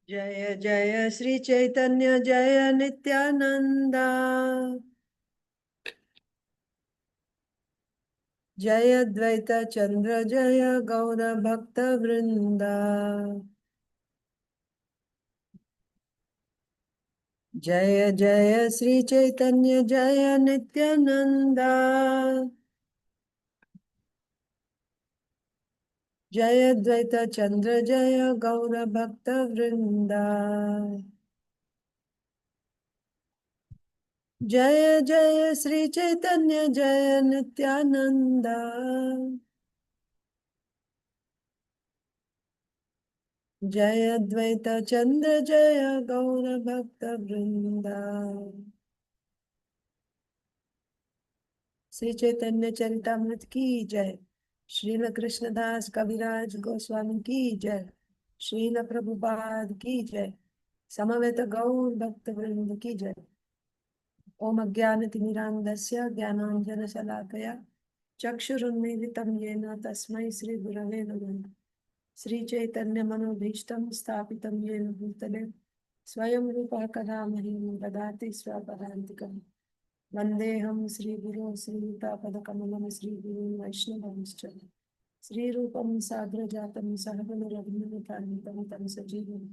Jaya Jaya Śrī Caitanya Jaya Nityananda Jaya Dvaita Chandra Jaya Gaura Bhakta Vrinda Jaya Jaya Śrī Caitanya Jaya Nityananda Jaya Dvaita Chandra Jaya Gaura Bhakta Vrinda Jaya Jaya Śrī Caitanya Jaya Nityananda Jaya Dvaita Chandra Jaya Gaura Bhakta Vrinda Śrī Caitanya Charitamrita ki jai Srila Krishnadas Kaviraj Goswami ki jai Srila Prabhupada ki jai Samaveta Gaur Bhakta Vrinda ki jai Om Ajnanati Mirandasya Jnananjana Shalakaya Chakshurunmilitam Yena Tasmai Shri Gurave Namah Śrī Caitanya Manobhishtam Sthapitam Yena Bhutale Swayam Rupa Kadamahim Dadati Swapadantikam Vandeham Sri Guru Sri Padakamalam Sri Guru Vaishnavamscha Sri Rupam Sagrajatam Sahabana Raghunatanitam Tam Sajivam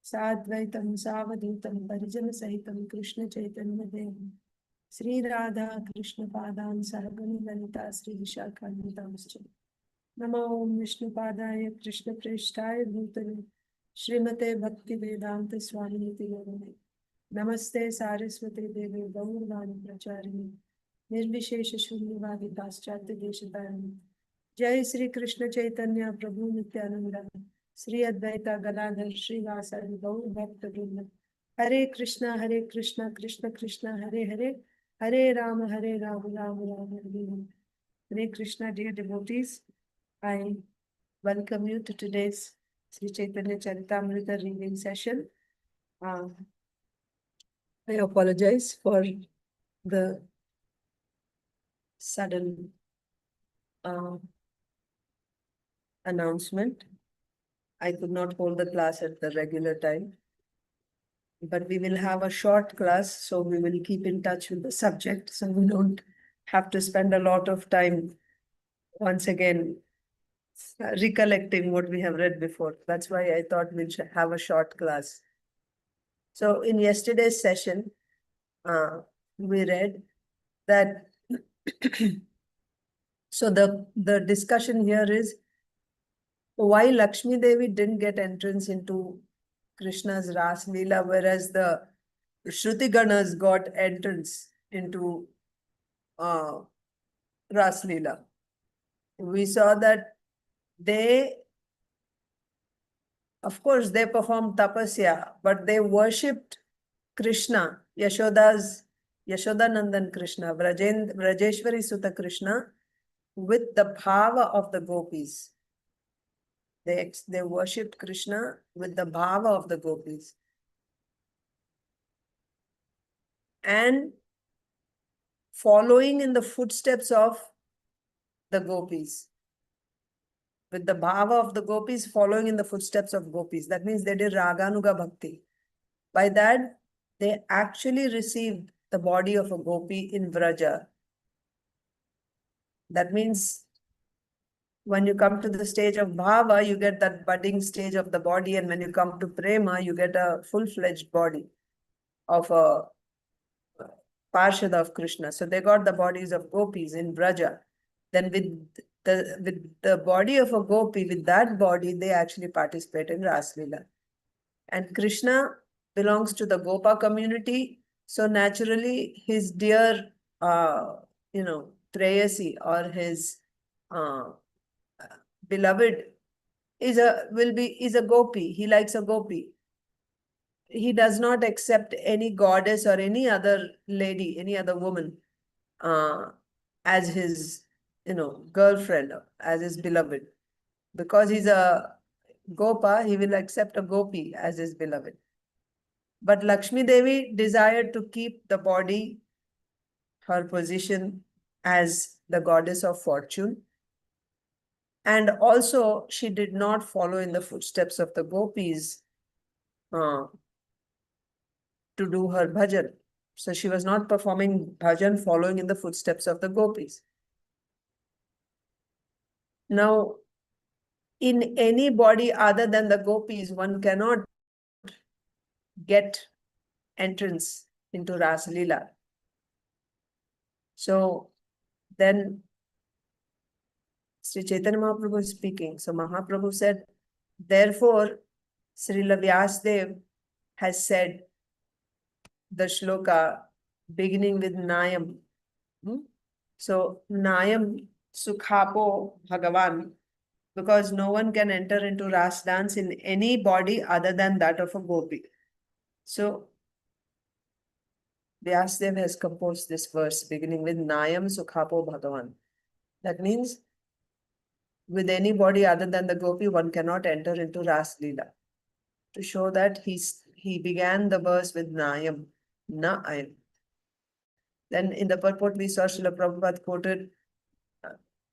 Sadvaitam Savadutam Parijana Sahitam Krishna Chaitanya Devam Sri Radha Krishna Padan Sahabani Lalita Sri Vishakhantamscha Namo Om Vishnu Padaya Krishna Preshthaya Bhutale Srimate Bhakti Vedanta Swami Niti Namane Namaste Saraswati Devi Gaurvani Pracharini Nirvishesha Shunyavadi Paschatya Deshatarani Jai Sri Krishna Chaitanya Prabhu Nityananda Sri Advaita Gadadhar Sri Vasari Gaur Bhakta Vrinda Hare Krishna Krishna Krishna Hare Hare Hare Rama Rama Rama Hare Hare Hare Krishna. Dear devotees, I welcome you to today's Sri Caitanya Charitamrita reading session. I apologize for the sudden announcement. I could not hold the class at the regular time, but we will have a short class, so we will keep in touch with the subject, so we don't have to spend a lot of time once again recollecting what we have read before. That's why I thought we should have a short class. So in yesterday's session, we read that so the discussion here is why Lakshmi Devi didn't get entrance into Krishna's Ras Leela, whereas the Shruti Ganas got entrance into Ras Leela. We saw that they, of course, they performed tapasya, but they worshipped Krishna, Yashodanandan Krishna, Vrajeshwari Sutta Krishna, with the bhava of the gopis. They worshipped Krishna with the bhava of the gopis. And following in the footsteps of the gopis. With the bhava of the gopis, following in the footsteps of gopis. That means they did raganuga bhakti. By that, they actually received the body of a gopi in Vraja. That means when you come to the stage of bhava, you get that budding stage of the body, and when you come to prema, you get a full-fledged body of a Parshada of Krishna. So they got the bodies of gopis in Vraja. Then with the body of a gopi, with that body, they actually participate in Ras Leela. And Krishna belongs to the Gopa community. So naturally, his dear, prayasi or his beloved is a gopi. He likes a gopi. He does not accept any goddess or any other lady, any other woman as his, girlfriend, as his beloved. Because he's a Gopa, he will accept a gopi as his beloved. But Lakshmi Devi desired to keep the body, her position as the goddess of fortune. And also, she did not follow in the footsteps of the gopis to do her bhajan. So she was not performing bhajan following in the footsteps of the gopis. Now, in any body other than the gopis, one cannot get entrance into Ras Leela. So then Śrī Caitanya Mahāprabhu is speaking. So Mahaprabhu said, therefore, Srila Vyasadeva has said the shloka beginning with Nayam. So Nayam Sukhapo Bhagavan, because no one can enter into Ras dance in any body other than that of a gopi. So Vyasadeva has composed this verse beginning with Nayam Sukhapo Bhagavan. That means with any body other than the gopi, one cannot enter into Ras Leela. To show that he began the verse with Nayam, na ayam. Then in the purport we saw Srila Prabhupada quoted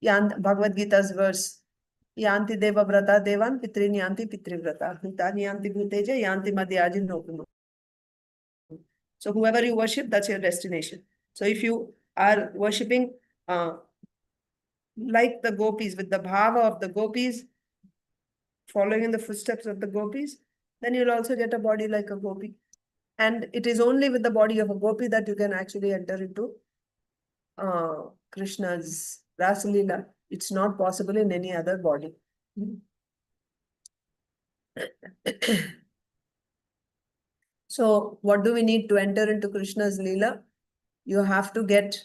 Bhagavad Gita's verse, Yanti deva vrata devan pitrini yanti pitrivrata hitani yanti bhuteja yanti madhyaji nopimo. So whoever you worship, that's your destination. So if you are worshipping like the gopis, with the bhava of the gopis, following in the footsteps of the gopis, then you'll also get a body like a gopi. And it is only with the body of a gopi that you can actually enter into Krishna's Rasa Leela. It's not possible in any other body. So what do we need to enter into Krishna's Leela? You have to get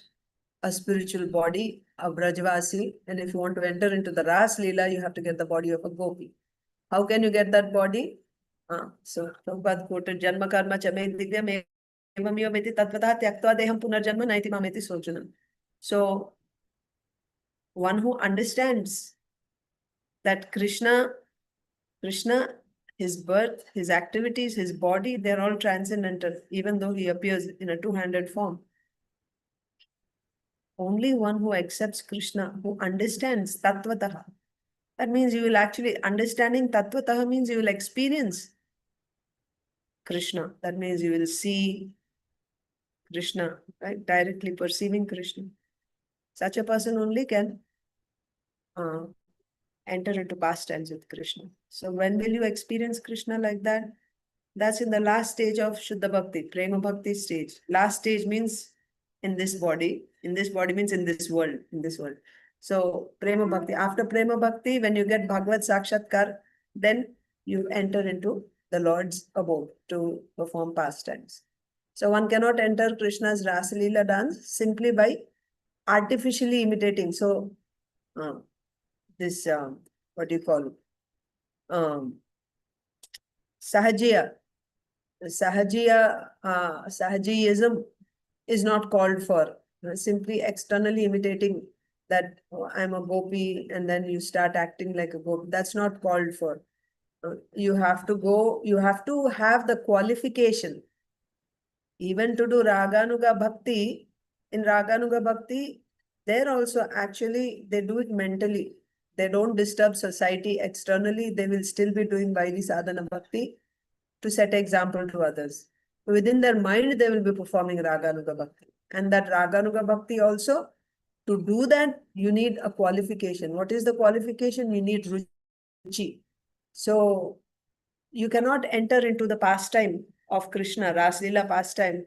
a spiritual body, a Brajvasi, and if you want to enter into the Ras Leela, you have to get the body of a gopi. How can you get that body? So Prabhupada quoted, Janma karma chame digyam evamyometi tatvata tyaktva deham punarjanma naiti mameti sojanam. So one who understands that Krishna, his birth, his activities, his body, they're all transcendental, even though he appears in a two-handed form. Only one who accepts Krishna, who understands tattvataha. That means you will actually, understanding tattvataha means you will experience Krishna. That means you will see Krishna, right? Directly perceiving Krishna. Such a person only can enter into pastimes with Krishna. So when will you experience Krishna like that? That's in the last stage of Shuddha Bhakti, Prema Bhakti stage. Last stage means in this body. In this body means in this world. So Prema Bhakti. After Prema Bhakti, when you get Bhagavad Sakshatkar, then you enter into the Lord's abode to perform pastimes. So one cannot enter Krishna's Rasa Leela dance simply by artificially imitating. So this, what do you call it? Sahajiyism is not called for. Simply externally imitating that I'm a gopi and then you start acting like a gopi. That's not called for. You have to have the qualification. Even to do Raganuga Bhakti, in Raganuga Bhakti, they're also actually, they do it mentally. They don't disturb society externally. They will still be doing Vairi Sadhana Bhakti to set example to others. Within their mind, they will be performing Raganuga Bhakti. And that Raganuga Bhakti also, to do that, you need a qualification. What is the qualification? You need Ruchi. So you cannot enter into the pastime of Krishna, Rasa Leela pastime,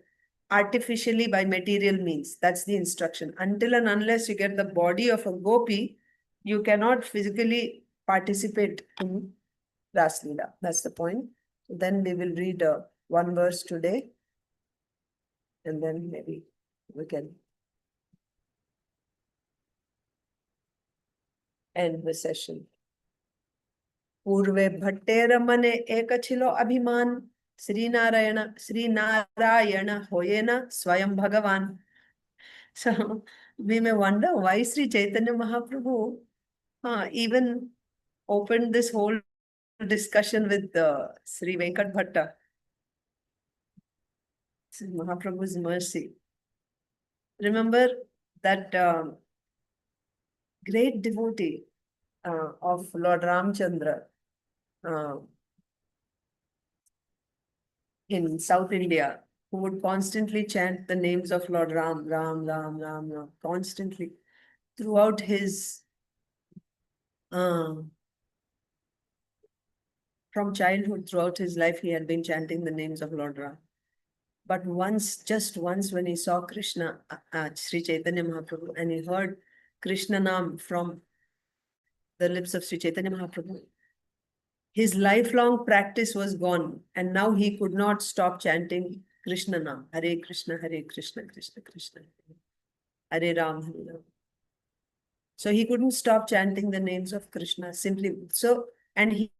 artificially by material means. That's the instruction. Until and unless you get the body of a gopi, you cannot physically participate in Rasa Leela. That's the point. Then we will read one verse today, and then maybe we can end the session. Pūrve bhaṭṭera mane ekachilo abhimāna Śrī Nārāyaṇa hayena svayaṁ-bhagavān. So we may wonder why Śrī Caitanya Mahāprabhu even opened this whole discussion with Śrī Veṅkaṭa Bhaṭṭa. Mahaprabhu's mercy. Remember that great devotee of Lord Ramchandra, in South India who would constantly chant the names of Lord Ram, Ram, Ram, Ram, Ram, constantly throughout his, from childhood, throughout his life, he had been chanting the names of Lord Ram. But once, just once, when he saw Krishna, Śrī Caitanya Mahāprabhu, and he heard Krishna Nam from the lips of Śrī Caitanya Mahāprabhu, his lifelong practice was gone, and now he could not stop chanting Krishna Nam, Hare Krishna, Krishna Krishna, Hare Ram, Hare Ram. So he couldn't stop chanting the names of Krishna simply. So, and he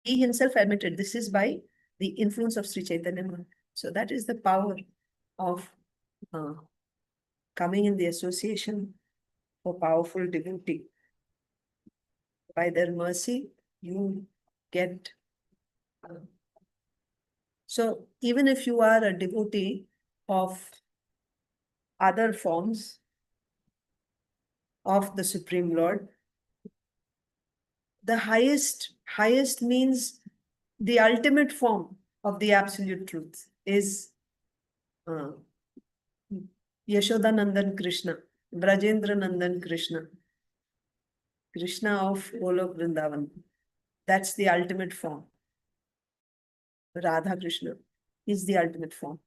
himself admitted this is by the influence of Śrī Caitanya Mahāprabhu. So that is the power of coming in the association for powerful devotee. By their mercy, you get. So even if you are a devotee of other forms of the Supreme Lord, the highest means the ultimate form of the absolute truth is Yashoda Nandan Krishna, Brajendra Nandan Krishna, Krishna of Golok Vrindavan. That's the ultimate form. Radha Krishna is the ultimate form.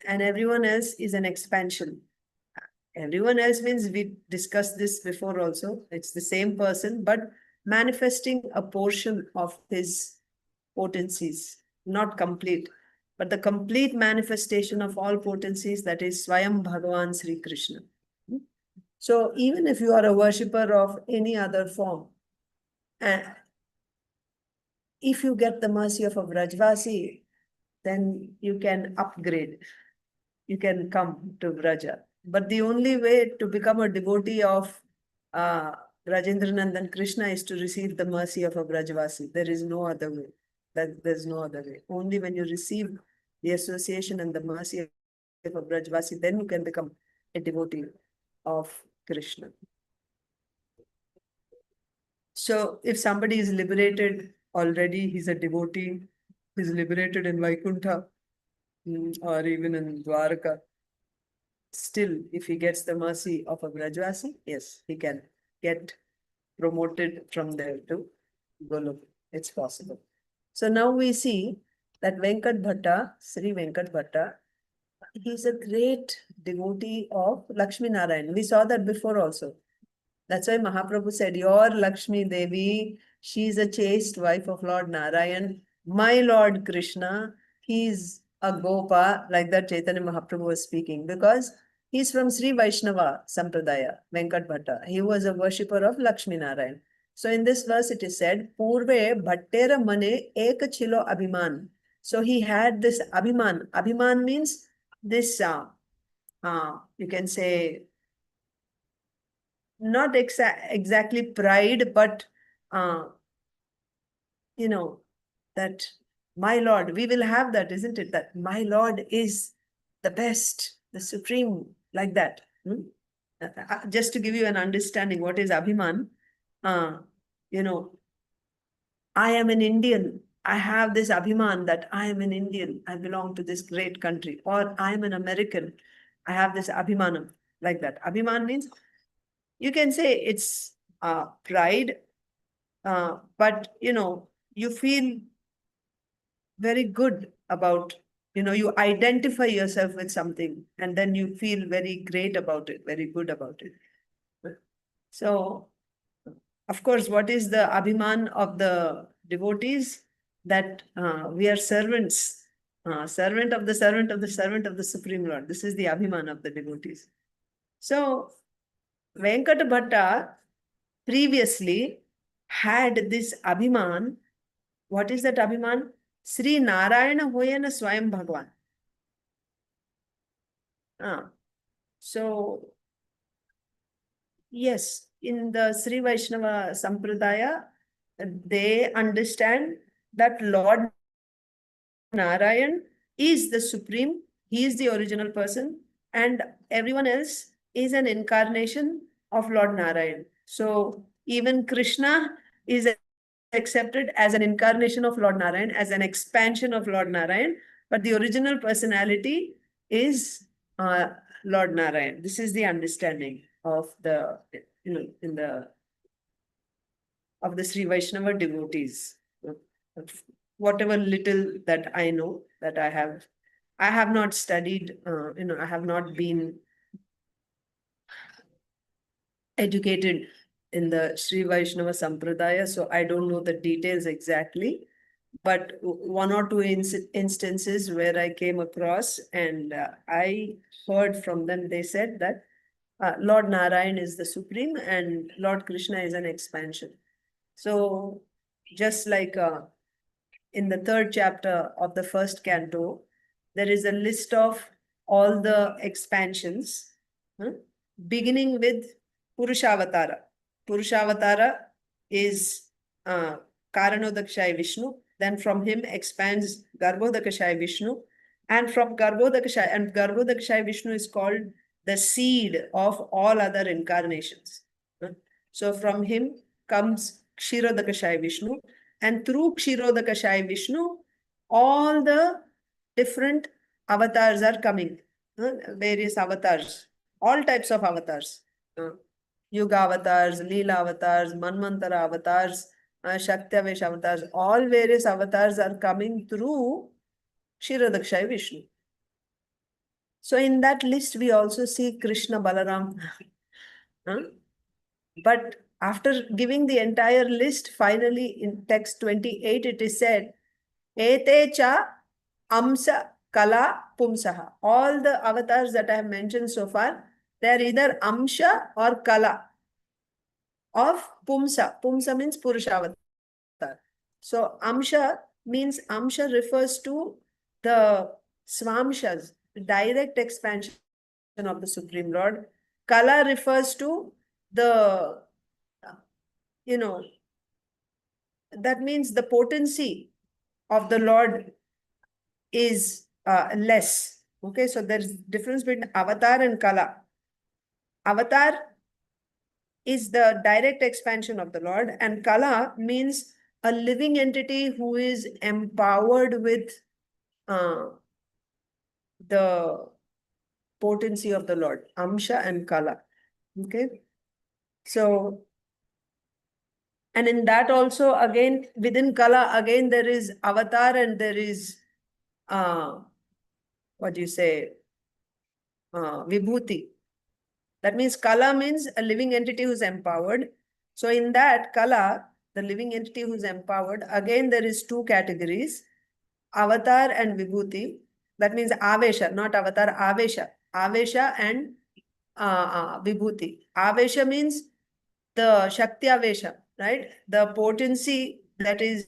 And everyone else is an expansion. Everyone else means we discussed this before also. It's the same person, but manifesting a portion of his potencies, not complete, but the complete manifestation of all potencies, that is svayaṁ-bhagavān Sri Krishna. So even if you are a worshipper of any other form, if you get the mercy of a Vrajvasi, then you can upgrade. You can come to Vraja. But the only way to become a devotee of Rajendra Nandan Krishna is to receive the mercy of a Vrajvasi. There is no other way. There's no other way. Only when you receive the association and the mercy of a Vrajvasi, then you can become a devotee of Krishna. So if somebody is liberated already, he's a devotee, he's liberated in Vaikuntha or even in Dwaraka, still, if he gets the mercy of a Vrajvasi, yes, he can get promoted from there to Golok. It's possible. So now we see that Veṅkaṭa Bhaṭṭa, Śrī Veṅkaṭa Bhaṭṭa, he's a great devotee of Lakshmi Nārāyaṇa. We saw that before also. That's why Mahaprabhu said, your Lakshmi Devi, she is a chaste wife of Lord Narayan. My Lord Krishna, he's a Gopa, like that Chaitanya Mahaprabhu was speaking, because he's from Sri Vaishnava Sampradaya, Veṅkaṭa Bhaṭṭa. He was a worshipper of Lakshmi Narayan. So in this verse it is said, pūrve bhaṭṭera mane ek chilo abhimāna. So he had this abhimāna. Abhimāna means this, you can say, not exactly pride, but, you know, that my Lord, we will have that, isn't it? That my Lord is the best, the supreme, like that. Just to give you an understanding, what is abhimāna? You know, I am an Indian. I have this abhimāna that I am an Indian. I belong to this great country. Or I am an American. I have this abhimāna, like that. Abhimāna means, you can say it's pride, but, you know, you feel very good about, you know, you identify yourself with something and then you feel very great about it, very good about it. So, of course, what is the abhimāna of the devotees? That we are servants, servant of the servant of the servant of the Supreme Lord. This is the abhimāna of the devotees. So, Veṅkaṭa Bhaṭṭa previously had this abhimāna. What is that abhimāna? Śrī Nārāyaṇa hayena svayaṁ-bhagavān. So, yes, in the Sri Vaishnava Sampradaya, they understand that Lord Narayan is the supreme, he is the original person, and everyone else is an incarnation of Lord Narayan. So even Krishna is accepted as an incarnation of Lord Narayan, as an expansion of Lord Narayan, but the original personality is Lord Narayan. This is the understanding of the, in the of the Sri Vaishnava devotees. Whatever little that I know, that I have not studied, I have not been educated in the Sri Vaishnava Sampradaya, so I don't know the details exactly. But one or two instances where I came across and I heard from them, they said that Lord Narayan is the supreme and Lord Krishna is an expansion. So just like in the 3rd chapter of the 1st canto, there is a list of all the expansions, beginning with Purushavatara. Purushavatara is Karanodakshaya Vishnu. Then from him expands Garbhodakashaya Vishnu. And from Garbhodakashaya Vishnu is called the seed of all other incarnations. So from him comes Kshirodakashaya Vishnu. And through Kshirodakashaya Vishnu, all the different avatars are coming. Various avatars, all types of avatars. Yuga avatars, Leela avatars, Manvantara avatars, Shaktiavesh avatars, all various avatars are coming through Kshirodakshaya Vishnu. So in that list, we also see Krishna, Balaram. But after giving the entire list, finally in text 28, it is said, Ete cha amsa kala pumsaha. All the avatars that I have mentioned so far, they are either amsha or kala of pumsa. Pumsa means Purushavatar. So amsha refers to the swamshas, direct expansion of the Supreme Lord. Kala refers to the, that means the potency of the Lord is less. Okay, so there's difference between avatar and kala. Avatar is the direct expansion of the Lord, and kala means a living entity who is empowered with the potency of the Lord, amsha and kala. Okay, so, and in that also, again, within kala, again, there is avatar and there is, what do you say, vibhuti. That means kala means a living entity who's empowered. So in that kala, the living entity who's empowered, again, there is 2 categories, avatar and vibhuti. That means avesha, not avatar, avesha. Avesha and vibhuti. Avesha means the shakti avesha, right? The potency, that is,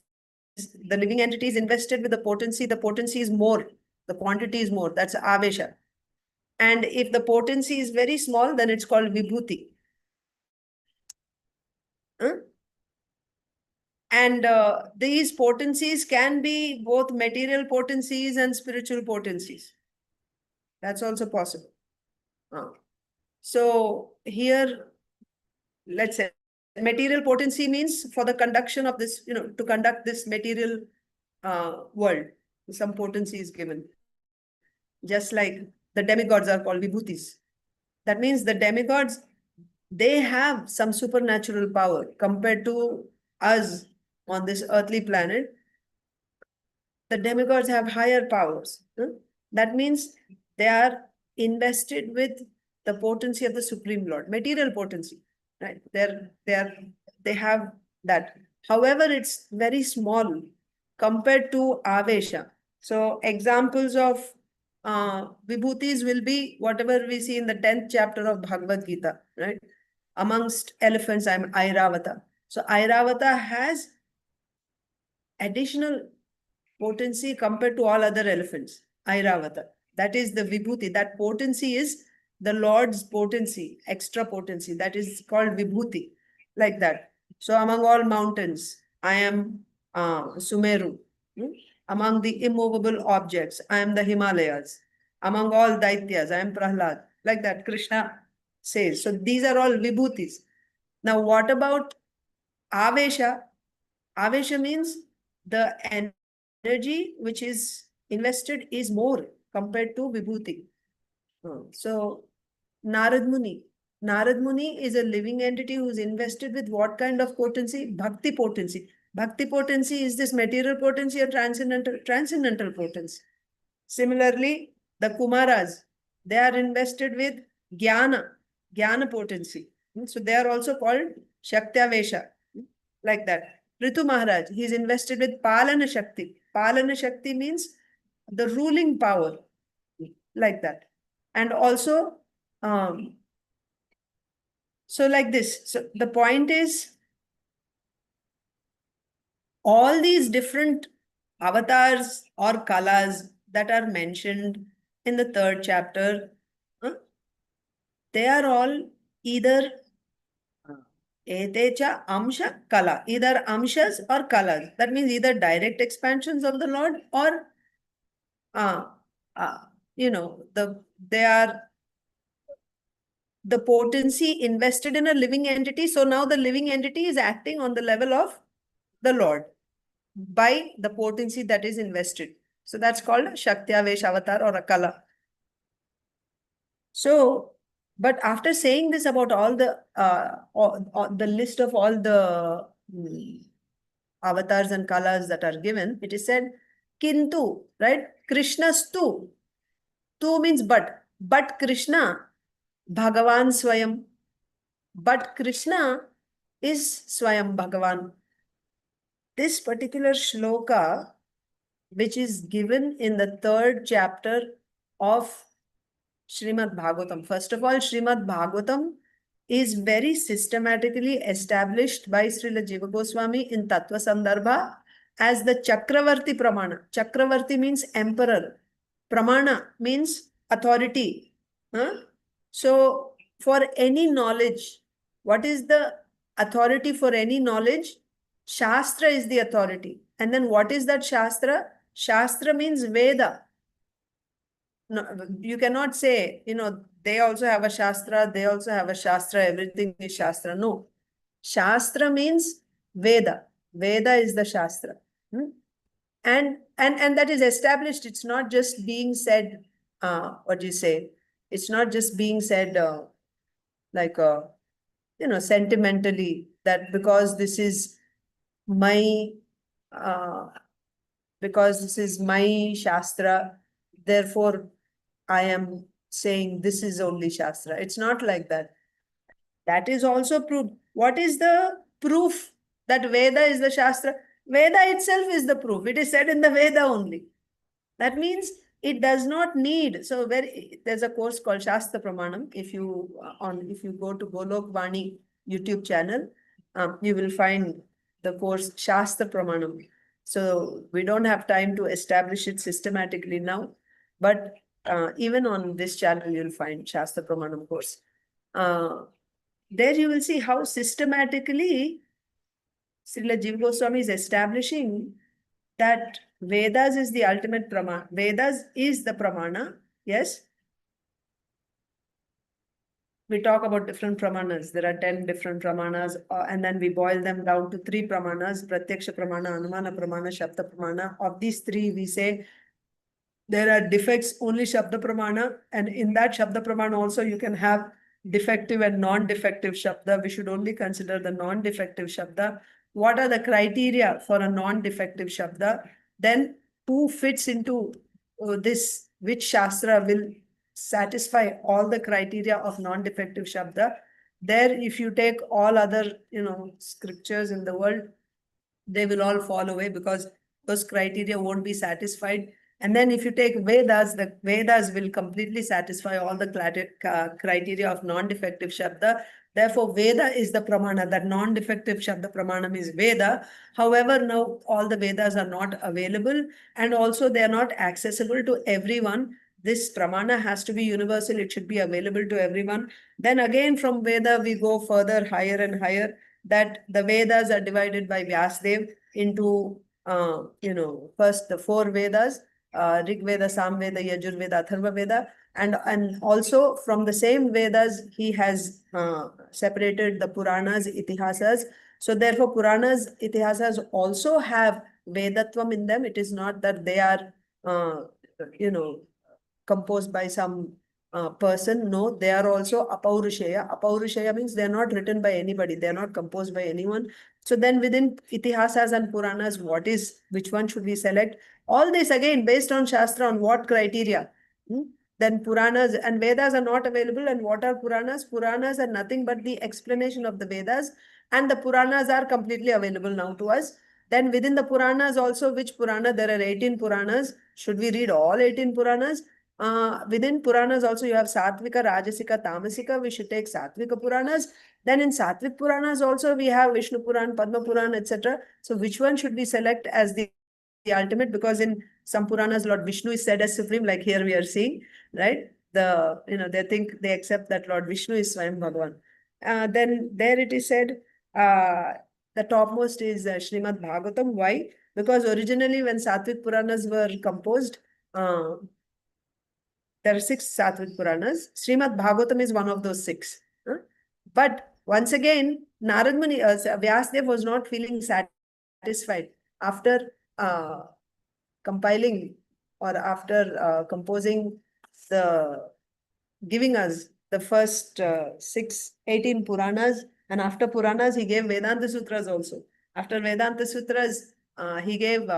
the living entity is invested with the potency is more, the quantity is more, that's avesha. And if the potency is very small, then it's called vibhuti. And these potencies can be both material potencies and spiritual potencies. That's also possible. So here, let's say, material potency means for the conduction of this, to conduct this material world, some potency is given. Just like the demigods are called vibhutis. That means the demigods, they have some supernatural power compared to us on this earthly planet. The demigods have higher powers. That means they are invested with the potency of the Supreme Lord, material potency, right? They have that. However, it's very small compared to avesha. So examples of vibhutis will be whatever we see in the 10th chapter of Bhagavad Gita, right? Amongst elephants, I'm Airavata. So Airavata has additional potency compared to all other elephants, Airavata. That is the vibhuti. That potency is the Lord's potency, extra potency. That is called vibhuti, like that. So among all mountains, I am Sumeru. Among the immovable objects, I am the Himalayas. Among all Daityas, I am Prahlad. Like that, Krishna says. So these are all vibhutis. Now, what about Avesha? Avesha means the energy which is invested is more compared to vibhuti. So Narad Muni. Narad Muni is a living entity who is invested with what kind of potency? Bhakti potency. Bhakti potency is this material potency or transcendental potency. Similarly, the Kumaras, they are invested with Jnana potency. So they are also called Shaktavesha, like that. Ritu Maharaj, he is invested with Palana Shakti. Palana Shakti means the ruling power, like that. And also, so like this. So the point is, all these different avatars or kalas that are mentioned in the third chapter, they are all either etecha amsha kala, either amshas or kalas. That means either direct expansions of the Lord or, they are the potency invested in a living entity. So now the living entity is acting on the level of the Lord by the potency that is invested. So that's called Shaktyavesh avatar or a kala. So, but after saying this about all the list of all the avatars and kalas that are given, it is said, Kintu, right? Krishnastu. Tu means but Krishna, Bhagavan Swayam. But Krishna is svayaṁ-bhagavān. This particular shloka, which is given in the third chapter of Srimad Bhagavatam. First of all, Srimad Bhagavatam is very systematically established by Srila Jiva Goswami in Tattva Sandarbha as the Chakravarti Pramana. Chakravarti means emperor. Pramana means authority. So, for any knowledge, what is the authority for any knowledge? Shastra is the authority. And then what is that Shastra? Shastra means Veda. No, you cannot say, they also have a Shastra, they also have a Shastra, everything is Shastra. No. Shastra means Veda. Veda is the Shastra. And that is established. It's not just being said, it's not just being said sentimentally, that because this is my Shastra, therefore I am saying this is only Shastra. It's not like that. That is also proved. What is the proof that Veda is the Shastra? Veda itself is the proof. It is said in the Veda only. That means it does not need. So there's a course called Shastra Pramanam. If you go to Golok Vani YouTube channel, you will find the course Shastra Pramanam. So we don't have time to establish it systematically now, but even on this channel, you'll find Shastra Pramanam course. There you will see how systematically Srila Jiva Goswami is establishing that Vedas is the ultimate pramana. Vedas is the pramana. Yes. We talk about different pramanas. There are 10 different pramanas, and then we boil them down to 3 pramanas: Pratyaksha Pramana, Anumana Pramana, Shabda Pramana. Of these 3, we say there are defects only Shabda Pramana, and in that Shabda Pramana also you can have defective and non-defective Shabda. We should only consider the non-defective Shabda. What are the criteria for a non-defective Shabda? Then who fits into this, which Shastra will satisfy all the criteria of non-defective Shabda? There, if you take all other, scriptures in the world, they will all fall away because those criteria won't be satisfied. And then if you take Vedas, the Vedas will completely satisfy all the criteria of non-defective Shabda. Therefore, Veda is the pramana. That non-defective Shabda pramanam is Veda. However, now all the Vedas are not available, and also they are not accessible to everyone. This pramana has to be universal. It should be available to everyone. Then again, from Veda, we go further, higher and higher, that the Vedas are divided by Vyasdev into, first the 4 Vedas, Rig Veda, Sam Veda, Yajur Veda, Atharva Veda. And also from the same Vedas, he has separated the Puranas, Itihasas. So therefore, Puranas, Itihasas also have Vedatvam in them. It is not that they are, you know, composed by some person. No, they are also Apaurushaya. Apaurushaya means they are not written by anybody. They are not composed by anyone. So then within Itihasas and Puranas, which one should we select? All this again based on Shastra, on what criteria? Then Puranas and Vedas are not available. And what are Puranas? Puranas are nothing but the explanation of the Vedas. And the Puranas are completely available now to us. Then within the Puranas also, which Purana? There are 18 Puranas. Should we read all 18 Puranas? Within Puranas also you have Satvika, Rajasika, Tamasika. We should take Satvika Puranas. Then in Satvik Puranas also we have Vishnu Puran, Padma Puran, etc. So which one should we select as the ultimate? Because in some Puranas Lord Vishnu is said as supreme, like here we are seeing, right? They accept that Lord Vishnu is svayaṁ-bhagavān. Then there it is said, the topmost is Srimad Bhagavatam. Why? Because originally when Satvik Puranas were composed, there are 6 Satvik Puranas. Srimad Bhagavatam is one of those 6. But once again, Narad Muni, Vyasadeva was not feeling satisfied after compiling or after composing giving us the first 18 Puranas. And after Puranas, he gave Vedanta Sutras also. After Vedanta Sutras, he gave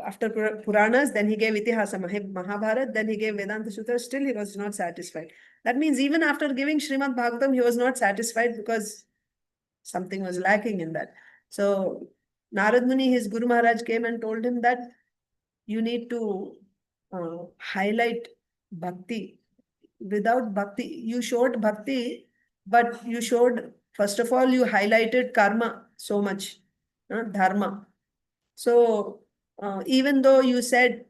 after Puranas, then he gave Itihasa Mahabharata, then he gave Vedanta Sutras. Still, he was not satisfied. That means even after giving Srimad Bhagavatam, he was not satisfied because something was lacking in that. So Narad Muni, his Guru Maharaj, came and told him that you need to highlight bhakti. Without bhakti, you showed bhakti, but you showed, first of all, you highlighted karma so much, dharma. So even though you said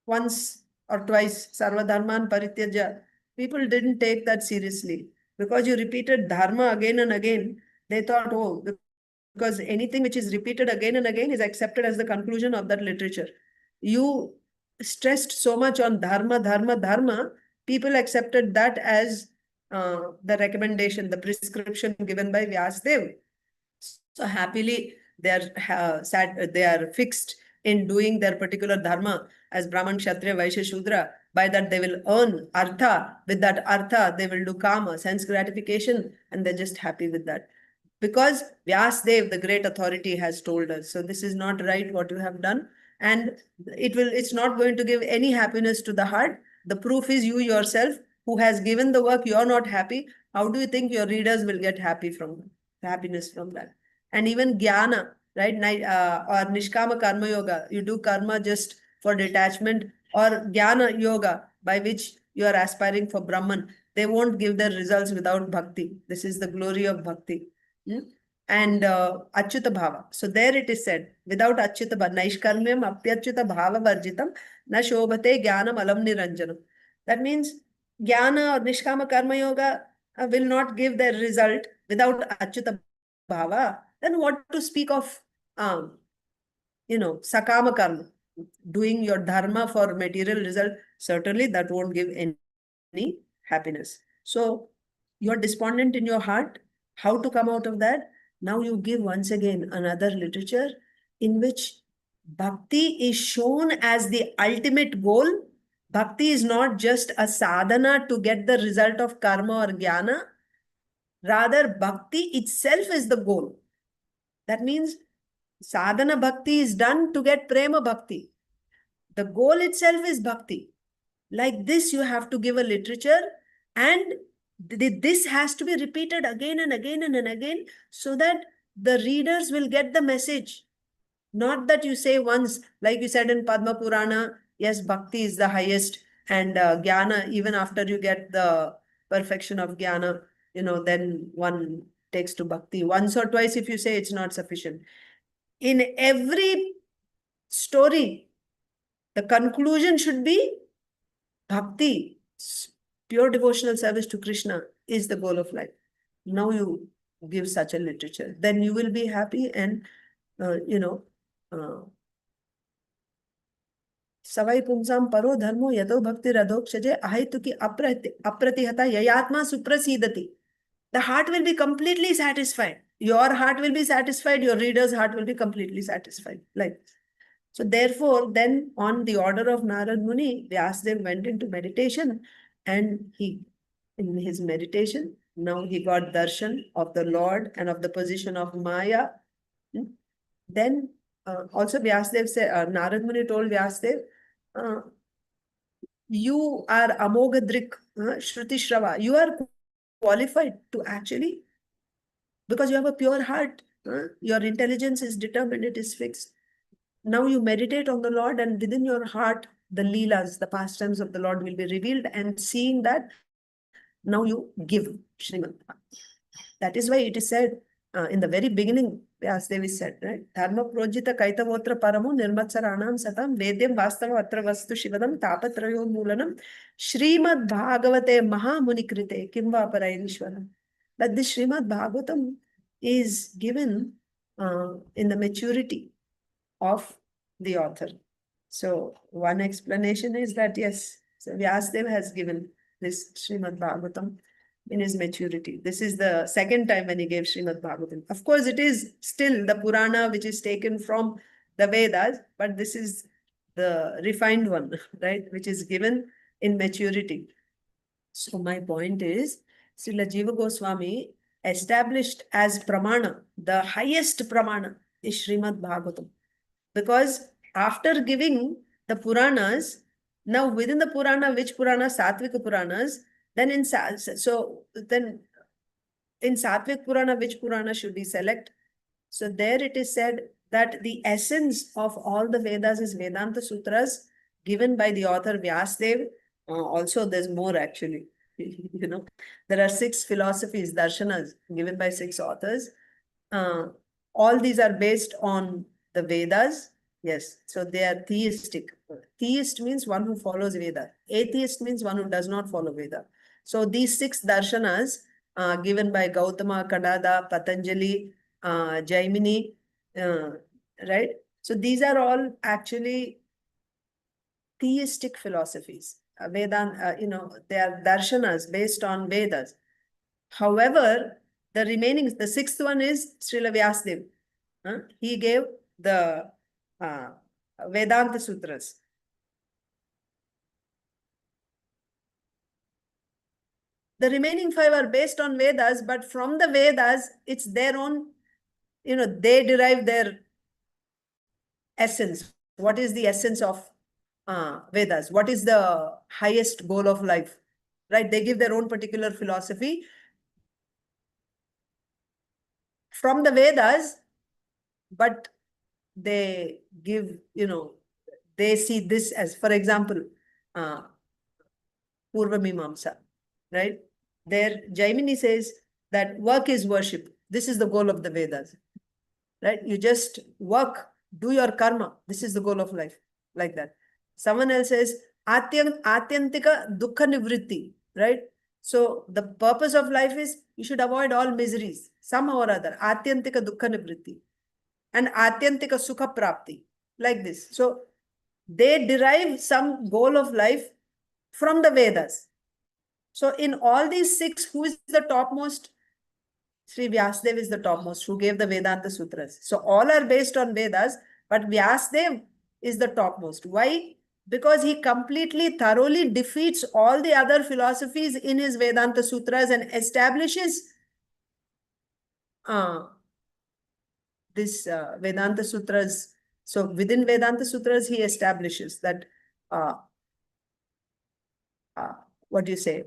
once or twice, Sarva Dharman Parityaja, people didn't take that seriously. Because you repeated dharma again and again, they thought, oh, because anything which is repeated again and again is accepted as the conclusion of that literature. You stressed so much on dharma, dharma, dharma, people accepted that as the recommendation, the prescription given by Vyasadeva. So happily, they are fixed in doing their particular dharma as Brahman, Kshatriya, Vaishya, Shudra. By that they will earn artha. With that artha, they will do kama, sense gratification, and they're just happy with that. Because Vyasadeva, the great authority, has told us. So this is not right what you have done. And it's not going to give any happiness to the heart. The proof is you yourself, who has given the work, you're not happy. How do you think your readers will get happiness from that? And even jnana, right? Or nishkama karma yoga. You do karma just for detachment, or jnana yoga, by which you are aspiring for Brahman. They won't give their results without bhakti. This is the glory of bhakti. And Achyuta Bhava. So there it is said, without Achyuta Bhava, Naishkarmyam Apyachyuta Bhava Varjitam, Na Shobhate Jnanam Alam Niranjanam. That means Jnana or Nishkama Karma Yoga will not give their result without Achyuta Bhava. Then what to speak of, Sakama Karma, doing your dharma for material result? Certainly that won't give any happiness. So you're despondent in your heart. How to come out of that? Now you give once again another literature in which bhakti is shown as the ultimate goal. Bhakti is not just a sadhana to get the result of karma or jnana. Rather, bhakti itself is the goal. That means sadhana bhakti is done to get prema bhakti. The goal itself is bhakti. Like this, you have to give a literature, and this has to be repeated again and again and again, so that the readers will get the message. Not that you say once, like you said in Padma Purana, yes, bhakti is the highest, and jnana, even after you get the perfection of jnana, then one takes to bhakti. Once or twice, if you say, it's not sufficient. In every story, the conclusion should be bhakti. Pure devotional service to Krishna is the goal of life. Now you give such a literature, then you will be happy, and Savai Pumsam Paro Dharmo Yato Bhakti Radhokshaje Ahituki Apratihata Yayatma Suprasidati. the heart will be completely satisfied. Your heart will be satisfied, your reader's heart will be completely satisfied. Like, so therefore, then on the order of Narad Muni, Vyasadeva went into meditation, and in his meditation, now he got darshan of the Lord and of the position of Maya. Then also Vyasadeva said, Narad Muni told Vyasadeva, you are Amoghadrik, Shruti Shrava. You are qualified to actually, because you have a pure heart, your intelligence is determined, it is fixed. Now you meditate on the Lord, and within your heart, the leelas, the pastimes of the Lord will be revealed, and seeing that, now you give Srimad. That is why it is said in the very beginning, Vyasadeva said, right? Dharma projita kaitavotra paramu nirmatsaranam satam vedyam vastava atra vastu shivadam tapatrayo moolanam Śrīmad Bhagavate Mahāmunikrite kimva parayishwaram. That this Śrīmad Bhagavatam is given in the maturity of the author. So one explanation is that, yes, so Vyasadeva has given this Śrīmad Bhagavatam in his maturity. This is the second time when he gave Śrīmad Bhagavatam. Of course, it is still the Purana which is taken from the Vedas, but this is the refined one, right, which is given in maturity. So my point is, Srila Jiva Goswami established as Pramana, the highest Pramana is Śrīmad Bhagavatam. Because after giving the Puranas, now within the Purana, which Purana? Satvika Puranas. Then in Satvik Purana, which Purana should we select? So there it is said that the essence of all the Vedas is Vedanta Sutras given by the author Vyasadeva. Also, there's more actually. You know, there are 6 philosophies, darshanas, given by 6 authors. All these are based on the Vedas. Yes, so they are theistic. Theist means one who follows Veda. Atheist means one who does not follow Veda. So these 6 darshanas given by Gautama, Kadada, Patanjali, Jaimini, right? So these are all actually theistic philosophies. Vedanta, they are darshanas based on Vedas. However, the remaining, the 6th one is Srila Vyasadeva. He gave the Vedanta Sutras. The remaining 5 are based on Vedas, but from the Vedas, it's their own, they derive their essence. What is the essence of Vedas? What is the highest goal of life? Right? They give their own particular philosophy from the Vedas, but they give, they see this as, for example, pūrve mīmāmsa, right? There, Jaimini says that work is worship. This is the goal of the Vedas, right? You just work, do your karma. This is the goal of life, like that. Someone else says, atyantika dukkha nivritti, right? So the purpose of life is you should avoid all miseries, somehow or other. Atyantika dukkha nivritti. And atyantika sukha prapti, like this. So they derive some goal of life from the Vedas. So in all these 6, who is the topmost? Sri Vyasadeva is the topmost, who gave the Vedanta Sutras. So all are based on Vedas, but Vyasadeva is the topmost. Why? Because he completely, thoroughly defeats all the other philosophies in his Vedanta Sutras and establishes this Vedanta Sutras. So within Vedanta Sutras, he establishes that, what do you say?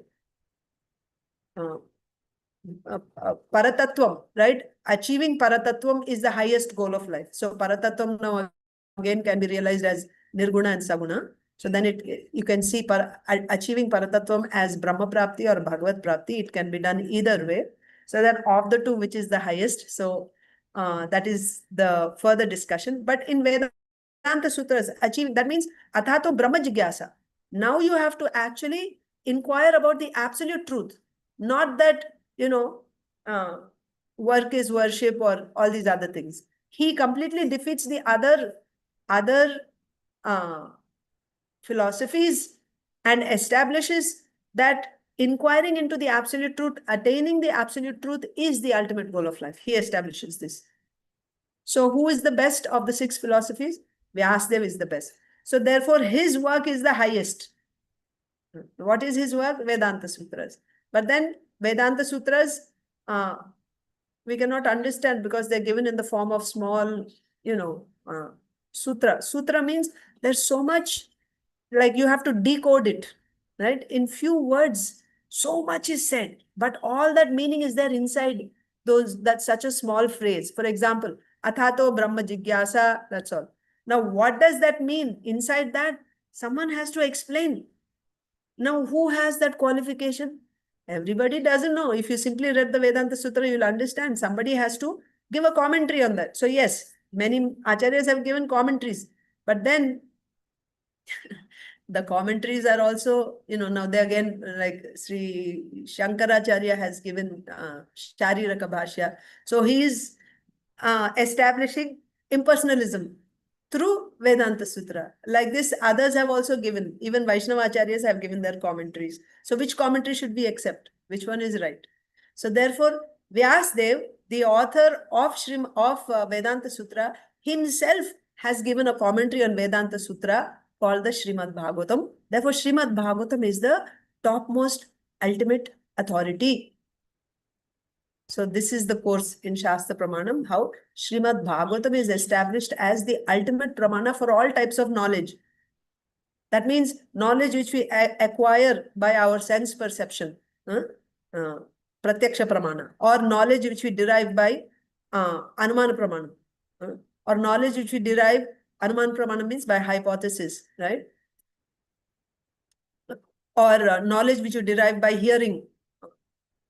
Paratattvam, right? Achieving Paratattvam is the highest goal of life. So Paratattvam now again can be realized as Nirguna and Saguna. So then you can see achieving Paratattvam as Brahma Prapti or Bhagavad Prapti. It can be done either way. So then of the 2, which is the highest? So that is the further discussion. But in Vedanta Sutras, achieving, that means Athato Brahma Jigyasa. Now you have to actually inquire about the absolute truth. Not that, work is worship or all these other things. He completely defeats the other philosophies and establishes that inquiring into the absolute truth, attaining the absolute truth is the ultimate goal of life. He establishes this. So who is the best of the six philosophies? Vyasadeva is the best. So therefore, his work is the highest. What is his work? Vedanta Sutras. But then Vedanta Sutras, we cannot understand because they're given in the form of small, sutra. Sutra means there's so much, like you have to decode it, right? In few words, so much is said, but all that meaning is there inside that's such a small phrase. For example, Athato Brahma Jigyasa, that's all. Now, what does that mean? Inside that, someone has to explain. Now, who has that qualification? Everybody doesn't know. If you simply read the Vedanta Sutra, you'll understand. Somebody has to give a commentary on that. So yes, many acharyas have given commentaries, but then the commentaries are also, now they again, like Sri Shankaracharya has given Shariraka Bhashya. So he is establishing impersonalism through Vedanta Sutra. Like this, others have also given, even Vaishnava Acharyas have given their commentaries. So which commentary should we accept? Which one is right? So therefore, Vyasadeva, the author of Vedanta Sutra, himself has given a commentary on Vedanta Sutra called the Srimad Bhagavatam. Therefore, Srimad Bhagavatam is the topmost ultimate authority. So this is the course in Shastra Pramanam, how Srimad Bhagavatam is established as the ultimate pramana for all types of knowledge. That means knowledge which we acquire by our sense perception, pratyaksha pramana, or knowledge which we derive by anumana pramana, or knowledge which we derive, anumana pramana means by hypothesis, right? Or knowledge which you derive by hearing.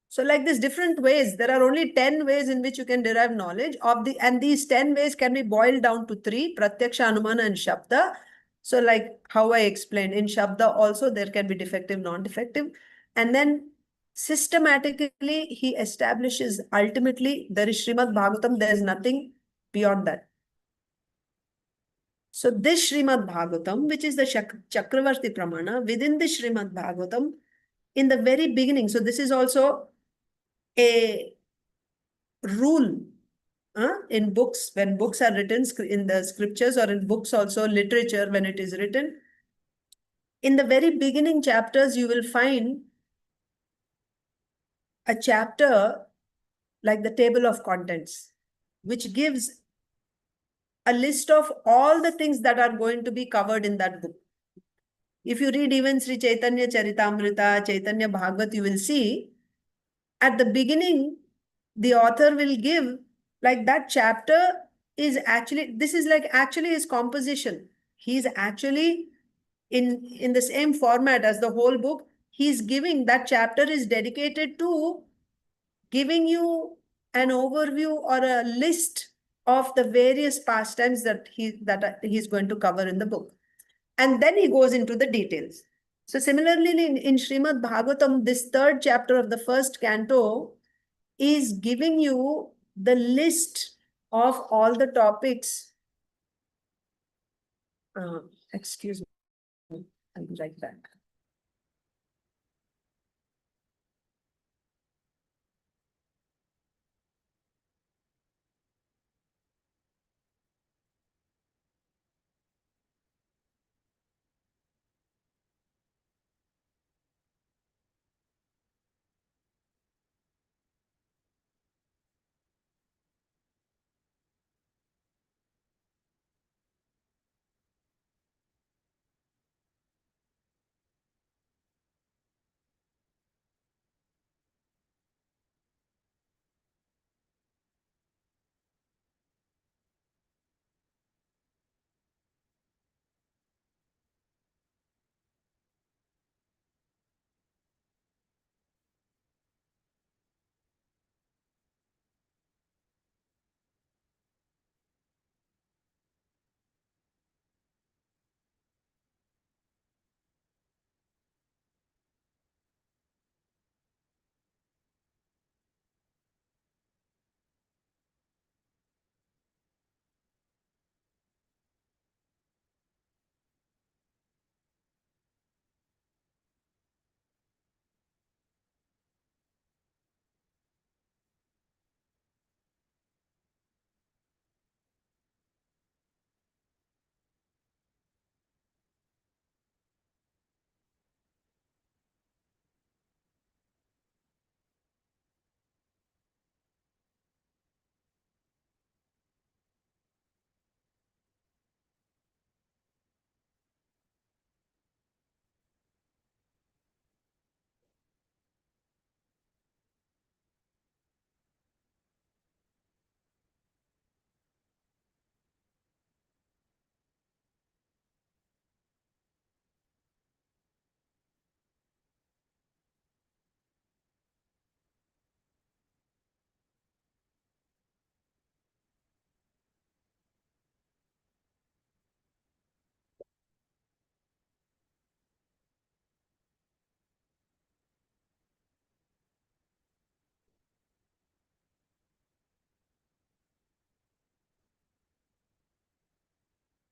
So like this, different ways. There are only 10 ways in which you can derive knowledge and these 10 ways can be boiled down to 3: Pratyaksha, Anumana, and Shabda. So like how I explained, in Shabda also there can be defective, non-defective. And then systematically he establishes, ultimately there is Srimad Bhagavatam, there is nothing beyond that. So this Srimad Bhagavatam, which is the Chakravarti Pramana, within the Srimad Bhagavatam, in the very beginning, so this is also a rule in books, when books are written in the scriptures, or in books also, literature, when it is written, in the very beginning chapters, you will find a chapter like the table of contents, which gives a list of all the things that are going to be covered in that book. If you read even Śrī Caitanya Charitamrita, Chaitanya Bhagavat, you will see at the beginning, the author will give, like that chapter is actually, this is like actually his composition. He's actually in the same format as the whole book. He's giving, that chapter is dedicated to giving you an overview or a list of the various pastimes that he's going to cover in the book. And then he goes into the details. So similarly, in Srimad Bhagavatam, this third chapter of the first canto is giving you the list of all the topics. Excuse me, I'll be right back.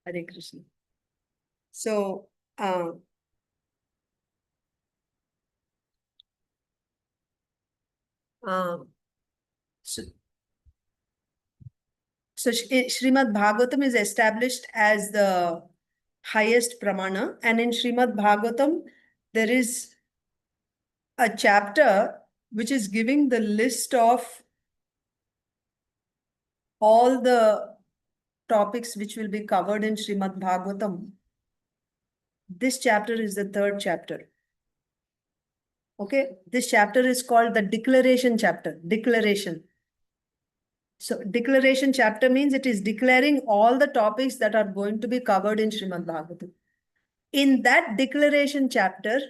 Hare Krishna. So, so, Srimad Bhagavatam is established as the highest pramana, and in Srimad Bhagavatam there is a chapter which is giving the list of all the topics which will be covered in Srimad Bhagavatam. This chapter is the third chapter. Okay, this chapter is called the declaration chapter. Declaration. So declaration chapter means it is declaring all the topics that are going to be covered in Srimad Bhagavatam. In that declaration chapter,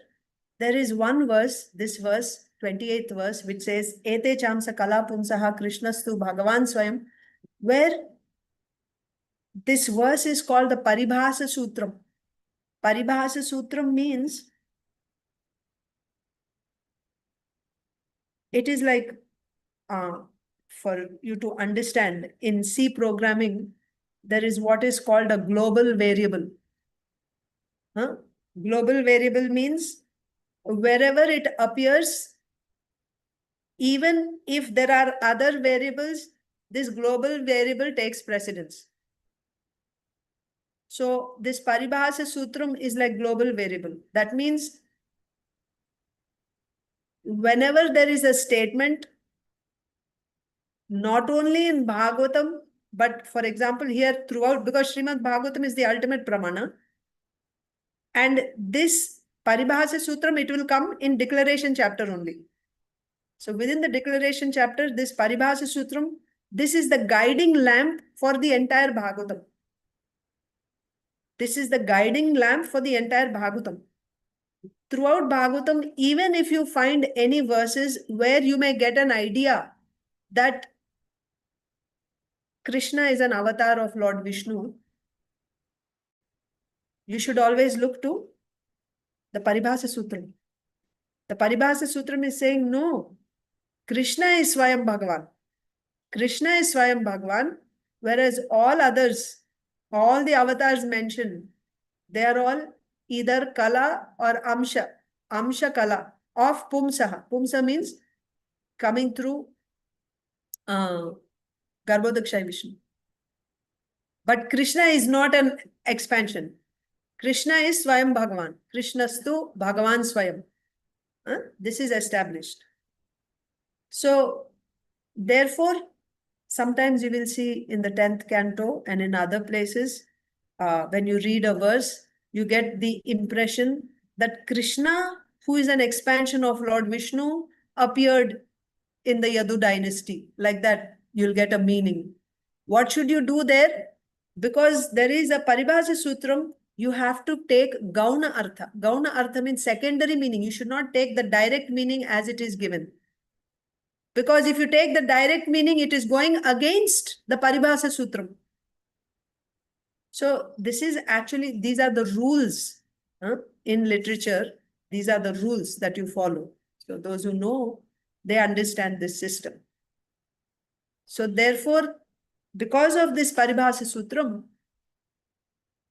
there is one verse, this verse, 28th verse, which says, Ete chamsa kala punsaha krishnastu bhagavan swayam, where this verse is called the Paribhasa Sutram. Paribhasa Sutram means it is like, for you to understand, in C programming, there is what is called a global variable. Global variable means wherever it appears, even if there are other variables, this global variable takes precedence. So this Paribhasa Sutram is like global variable. That means whenever there is a statement, not only in Bhagavatam, but for example here throughout, because Srimad Bhagavatam is the ultimate pramana, and this Paribhasa Sutram, it will come in declaration chapter only. So within the declaration chapter, this Paribhasa Sutram, this is the guiding lamp for the entire Bhagavatam. This is the guiding lamp for the entire Bhagavatam. Throughout Bhagavatam, even if you find any verses where you may get an idea that Krishna is an avatar of Lord Vishnu, you should always look to the Paribhasa Sutram. The Paribhasa Sutram is saying, no, Krishna is svayaṁ-bhagavān. Krishna is svayaṁ-bhagavān, whereas all others, all the avatars mentioned, they are all either kala or amsha kala of pumsaha. Pumsa means coming through Garbhodakshay Vishnu. But Krishna is not an expansion. Krishna is svayaṁ-bhagavān. Krishnastu bhagavan swayam. This is established. So, therefore, sometimes you will see in the 10th canto and in other places, when you read a verse, you get the impression that Krishna, who is an expansion of Lord Vishnu, appeared in the Yadu dynasty. Like that, you'll get a meaning. What should you do there? Because there is a Paribhasa Sutram, you have to take Gauna Artha. Gauna Artha means secondary meaning. You should not take the direct meaning as it is given. Because if you take the direct meaning, it is going against the Paribhasa Sutram. So this is actually, these are the rules in literature. These are the rules that you follow. So those who know, they understand this system. So therefore, because of this Paribhasa Sutram,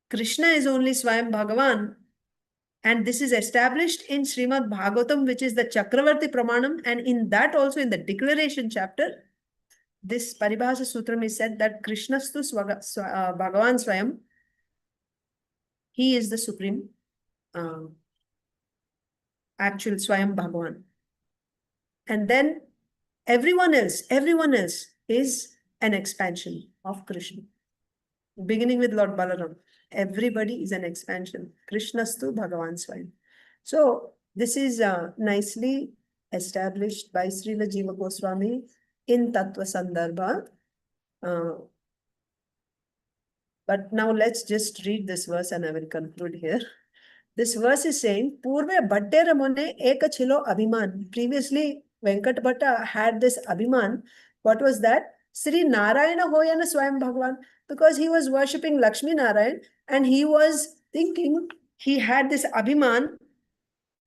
Krishna is only svayaṁ-bhagavān, and this is established in Srimad Bhagavatam, which is the Chakravarti Pramanam, and in that also in the declaration chapter, this Paribhasa Sutram is said that Krishnastu Bhagavan Swayam, he is the supreme actual svayaṁ-bhagavān. And then everyone else is an expansion of Krishna. Beginning with Lord Balaram, everybody is an expansion. Krishnastu Bhagavan Swayam. So this is nicely established by Srila Jiva Goswami in Tattva Sandarbha. But now let's just read this verse and I will conclude here. This verse is saying, pūrve bhaṭṭera mone eka chilo abhimāna. Previously, Veṅkaṭa Bhaṭṭa had this abhimāna. What was that? Śrī Nārāyaṇa hayena svayaṁ-bhagavān. Because he was worshipping Lakshmi Narayan and he was thinking, he had this abhimāna,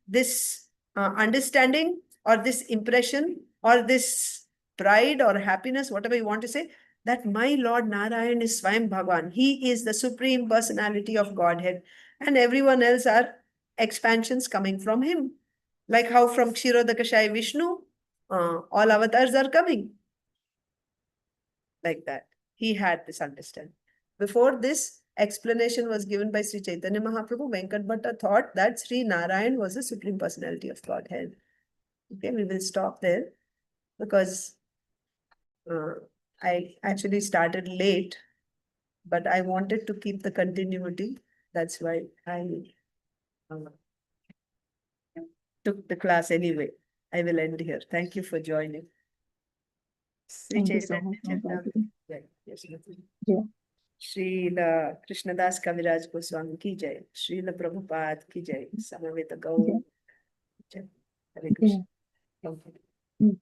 this understanding or this impression or this pride or happiness, whatever you want to say, that my Lord Narayan is svayaṁ-bhagavān. He is the Supreme Personality of Godhead, and everyone else are expansions coming from him. Like how from Kshirodakashayi Vishnu, all avatars are coming. Like that. He had this understanding. Before this explanation was given by Śrī Caitanya Mahāprabhu, Veṅkaṭa Bhaṭṭa thought that Śrī Nārāyaṇa was the Supreme Personality of Godhead. Okay, we will stop there because I actually started late, but I wanted to keep the continuity. That's why I took the class anyway. I will end here. Thank you for joining. Thank you so much, Madhya. Yeah. Srila Krishnadas Kaviraj Goswami ki jai. Srila Prabhupada ki jai. Samaveta Gaur. Jai. Hare Krishna. Thank you.